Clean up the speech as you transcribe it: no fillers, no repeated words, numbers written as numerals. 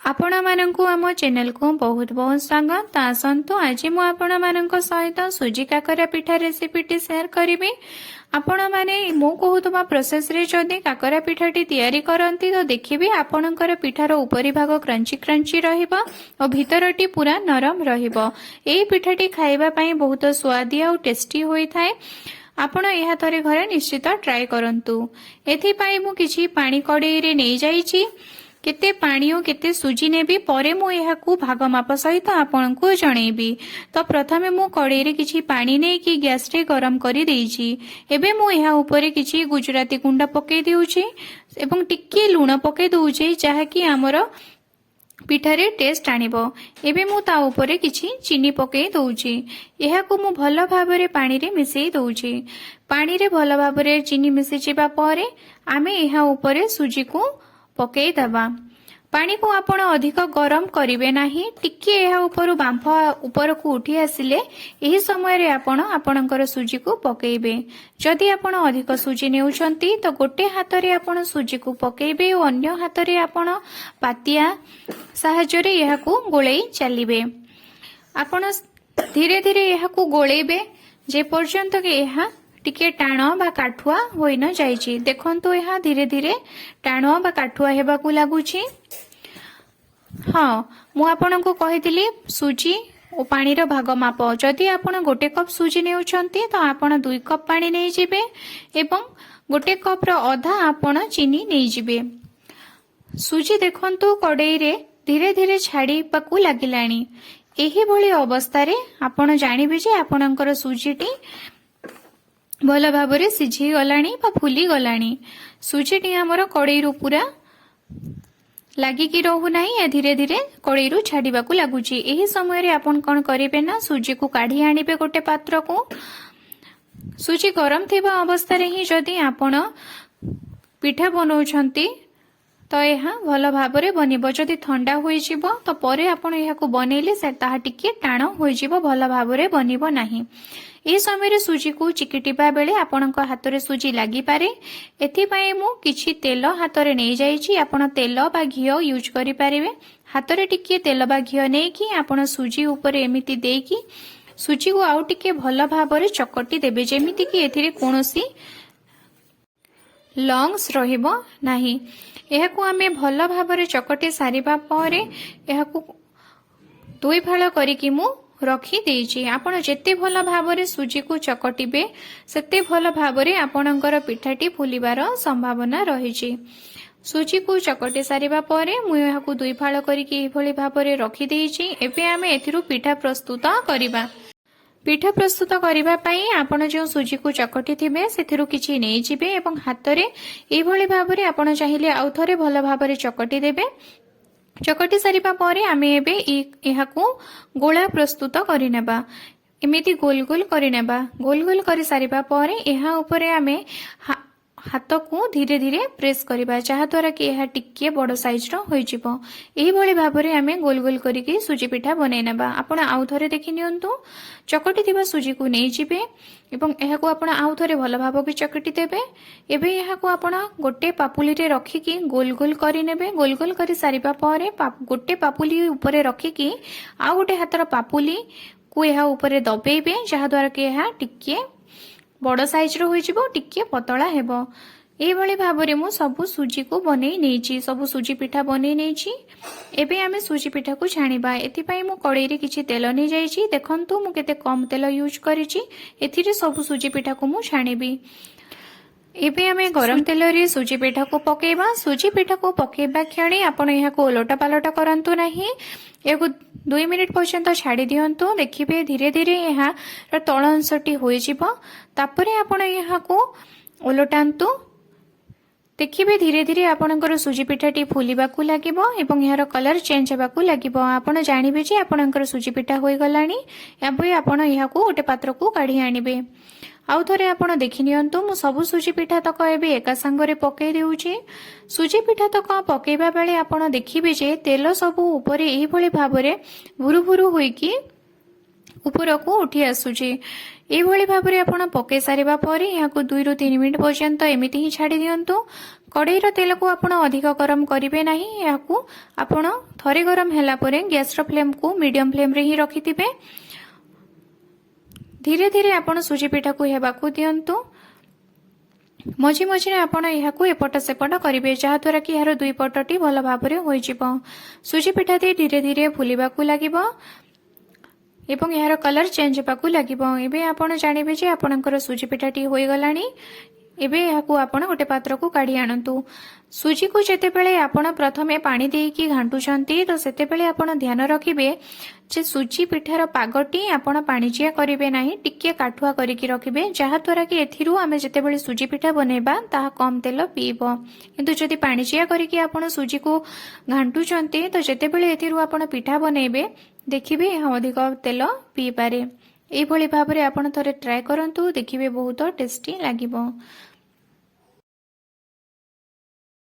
आपण मानंकु आम चैनल को बहुत बहुत स्वागत। आसतु आज मु आपण मानंक सहित सुजी काकरा पिठा रेसिपीटी शेयर करिबे। आपण माने मु कहूतबा प्रोसेस रे जदि काकरा पिठाटी तयारी करंती तो देखिबे आपणकर पिठार उपरि भाग क्रंची क्रंची रहिबो और भितरटी पूरा नरम रहिबो। एई पिठाटी खाइबा पई बहुत स्वादी और टेस्टी होई थाए। आपण एहा थरे घरे निश्चित ट्राई करंतु। एथि पई मु किछि पानी कड़ाई रे नै जाईछि। केते पानी और केते सुजी नेबी परे मु एहाकू भाग माप सहित आपनकू जणेबी। तो प्रथमे मु कड़ाई रे किछि पानी नै कि गैस रे गरम करि देइछि। एबे मु एहा ऊपरे किछि गुजराती गुंडा पके देउछि एवं टिक्की लूण पके दउछि जहा कि हमर पिठारे टेस्ट आनिबो। एबे मु ता ऊपरे किछि चीनी पके दउछि। एहाकू मु भलो भाबरे पानी रे मिसेई दउछि। पानी रे भलो भाबरे चीनी मिसि जिबा परे आमे एहा ऊपरे सुजी को पकई दबा। पानी को आपण अधिक गरम करिवे नाही। टिके एहा ऊपर बांफ ऊपर को उठी आसिले एही समय रे आपण आपणकर सुजी को पकेइबे। जदि आपण अधिक सुजी नेउछंती तो गोटे हाथ रे आपण सुजी को पकेइबे और अन्य हाथ रे आपण पातिया सहायता रे एहा को गोळेई चलिबे। आपण धीरे धीरे एहा को गोळेइबे जे पर्यंत के एहा टिके टाण बा काठुआ होई न जाईची। देखंतु एहा धीरे धीरे टाण बा काठुआ हेबा को लागुची। हाँ मु आपनको कहितली सुजी और पानी रो भाग माप। जदि आपण गोटे कप सुजी नेउछंती तो आपण 2 कप पानी नै जिबे एवं गोटे कप रो आधा आपण चीनी नै जिबे। सुजी देखंतु कड़ाई रे धीरे धीरे छाड़ी पाकू लागिलानी। एही भली अवस्था रे आपण जानिबे जे आपणकर सुजीटी भल भाबरे सिझी गलानी बा फुली गलानी। सुजीटी हमर कड़ाई रो पूरा लागिकी रहू नाही। या धीरे धीरे कड़ाई रो छाड़ीबा को लागुची। एही समय रे आपण कोन करिवे ना सुजी को काढी आनिबे गोटे पात्र को। सुजी गरम थिबा अवस्था रे ही जदि आपण पिठा बनौछंती तो यह भल भाबरे बनिबो। जदि ठंडा होई जिवो तो परे आपण यहा को बनेले से ताहा टिके टाण होई जिवो, भल भाबरे बनिबो नाही। ए समय रे सुजी को चिकिटिबा बेले आपणक हाथ रे सुजी लागि पारे। एथि पई मु किछि तेल हाथ रे नै जाईछि। आपण तेल बा घियो यूज करि पारिबे। हाथ रे टिके तेल बा घियो नै कि आपण सुजी ऊपर एमिति देकी सुजी को आउ टिके भल भाबरे चकटी देबे जेमिति कि एथिरे कोनोसी लंग्स रहिबो नाही। एहाकू आमे भल भाबरे चकटी सारिबा परे एहाकू 2 फाळ करिकि मु रखी देइछि। आपण जेते भल भाबरे सुजी को चकटिबे सेते भल भाबरे आपणकर पिठाटी फुलिबार संभावना रहिछि। सुजी को चकटी सारिबा परे मु एहाकू 2 फाळ करिकि एही भली भाबरे रखी देइछि। एबे आमे एथिरु पिठा प्रस्तुत करिबा। पिठा प्रस्तुत करिबा पई आपण जो सुजी को चकटी थिबे सेथिरु किछि नै जिबे एवं हाथ रे एही भली भाबरे आपण चाहिले आउ थरे भल भाबरे चकटी देबे। चकटी सारिबा परे आमे एबे एहाकू गोळा प्रस्तुत करिनेबा। एमिति गोल गोल करिनेबा। गोल गोल करि सारिबा परे एहा ऊपरे आमे हाथ को धीरे धीरे प्रेस करिबा जहा द्वारा कि एहा टिके बड़ साइज रो होई जिवो। एही भली भाबरे आमे गोल गोल करिकि सुजी पिठा बनै नेबा। आपण आउ थरे देखि नियंतु। चकटी थिबा सुजी को नै जिबे एवं एहाकू आपण आउ थरे भल भाबकि चकटी देबे। एबे एहाकू आपण गोटे पापुली रे रखिकि गोल गोल करि नेबे। गोल गोल करि सारिबा परे गोटे पापुली ऊपरे रखिकि आउ गोटे हातर पापुली को एहा ऊपरे दबेबे जहा द्वारा कि एहा टिके बड़ साइज रो होई जिवो, टिके पतला हेबो। एही भली भाबरे मु सबु सुजी को बनै नेछि। सबु सुजी पिठा बनै नेछि। एबे आमे सुजी पिठा को छाणीबा। एथि पई मु कड़ाई रे किछि तेल नै जाईछि। देखंतु मु केते कम तेल यूज करिछि। एथिरे सबु सुजी पिठा को मु छाणीबी। एबे आमे गरम तेल रे सुजी पिठा को पकेबा। सुजी पिठा को पकेबा क्षणी आपण एहा को ओलटा पालटा करंतु नाही। एगो 2 मिनिट पर्यंत छाड़ी दियंतु। देखिबे धीरे धीरे एहा तळ अंशटी होई जिवो। तापरे आपण एहा को ओलटांतु। देखिबे धीरे धीरे आपणकर सुजी पिठाटी फुलिबा को लागिबो एवं एहार कलर चेंज हेबा को लागिबो। आपण जानिबे जे आपणकर सुजी पिठा होई गलानी। एबे आपण एहा को गोटे पात्र को काढी आनिबे। आउ थरे आपण देखि नियंतु। मु सबु सुजी पिठा तक एबे एका संगरे पकेई देउछि। सुजी पिठा तक पकेइबा बेले आपण देखिबे जे तेल सबु ऊपरे एही भली भाबरे भुरु भुरु होई कि ऊपर को उठी आसुछि। ଏଇଭଳି ଭାବରେ ଆପଣ ପକାଇ ସାରିବା ପରେ ଏହାକୁ 2 ରୁ 3 ମିନିଟ୍ ପର୍ଯ୍ୟନ୍ତ ଏମିତି ହିଁ ଛାଡ଼ି ଦିଅନ୍ତୁ। କଡ଼େଇର ତେଲକୁ ଆପଣ ଅଧିକ ଗରମ କରିବେ ନାହିଁ। ଏହାକୁ ଆପଣ ଥରେ ଗରମ ହେଲା ପରେ ଗ୍ୟାସର ଫ୍ଲେମ୍କୁ ମିଡିୟମ୍ ଫ୍ଲେମ୍ରେ ହିଁ ରଖିଥିବେ। ଧୀରେ ଧୀରେ ଆପଣ ସୁଜି ପିଠାକୁ ହେବାକୁ ଦିଅନ୍ତୁ। ମଝି ମଝିରେ ଆପଣ ଏହାକୁ ଏପଟ ସେପଟ କରିବେ, ଯାହାଦ୍ୱାରା କି ଏହାର 2 ପଟଟି ଭଲ ଭାବରେ ହୋଇଯିବ। ସୁଜି ପିଠାଟି ଧୀରେ ଧୀରେ ଫୁଲିବାକୁ ଲାଗିବ ଏବଂ ଏହାର କଲର ଚେଞ୍ଜ ହେବାକୁ ଲାଗିବ। ଏବେ ଆପଣ ଜାଣିବେ ଯେ ଆପଣଙ୍କର ସୁଜି ପିଠାଟି ହୋଇଗଲାଣି। ଏବେ ଏହାକୁ ଆପଣ ଗୋଟେ ପାତ୍ରକୁ କାଢି ଆଣନ୍ତୁ। ସୁଜିକୁ ଯେତେବେଳେ ଆପଣ ପ୍ରଥମେ ପାଣି ଦେଇକି ଘାଣ୍ଟୁଛନ୍ତି ତ ସେତେବେଳେ ଆପଣ ଧ୍ୟାନ ରଖିବେ ଯେ ସୁଜି ପିଠାର ପାଗଟି ଆପଣ ପାଣିଚିଆ କରିବେ ନାହିଁ, ଟିକେ କାଠୁଆ କରିକି ରଖିବେ, ଯାହାଦ୍ୱାରା କି ଏଥିରୁ ଆମେ ଯେତେବେଳେ ସୁଜି ପିଠା ବନେଇବା ତାହା କମ ତେଲ ପିଇବ। କିନ୍ତୁ ଯଦି ପାଣିଚିଆ କରିକି ଆପଣ ସୁଜିକୁ ଘାଣ୍ଟୁଛନ୍ତି ତ ଯେତେବେଳେ ଏଥିରୁ ଆପଣ ପିଠା ବନେଇବେ ଦେଖିବେ ଏହା ଅଧିକ ତେଲ ପିଇପାରେ। ଏଇଭଳି ଭାବରେ ଆପଣ ଥରେ ଟ୍ରାଏ କରନ୍ତୁ, ଦେଖିବେ ବହୁତ ଟେଷ୍ଟି ଲାଗିବ।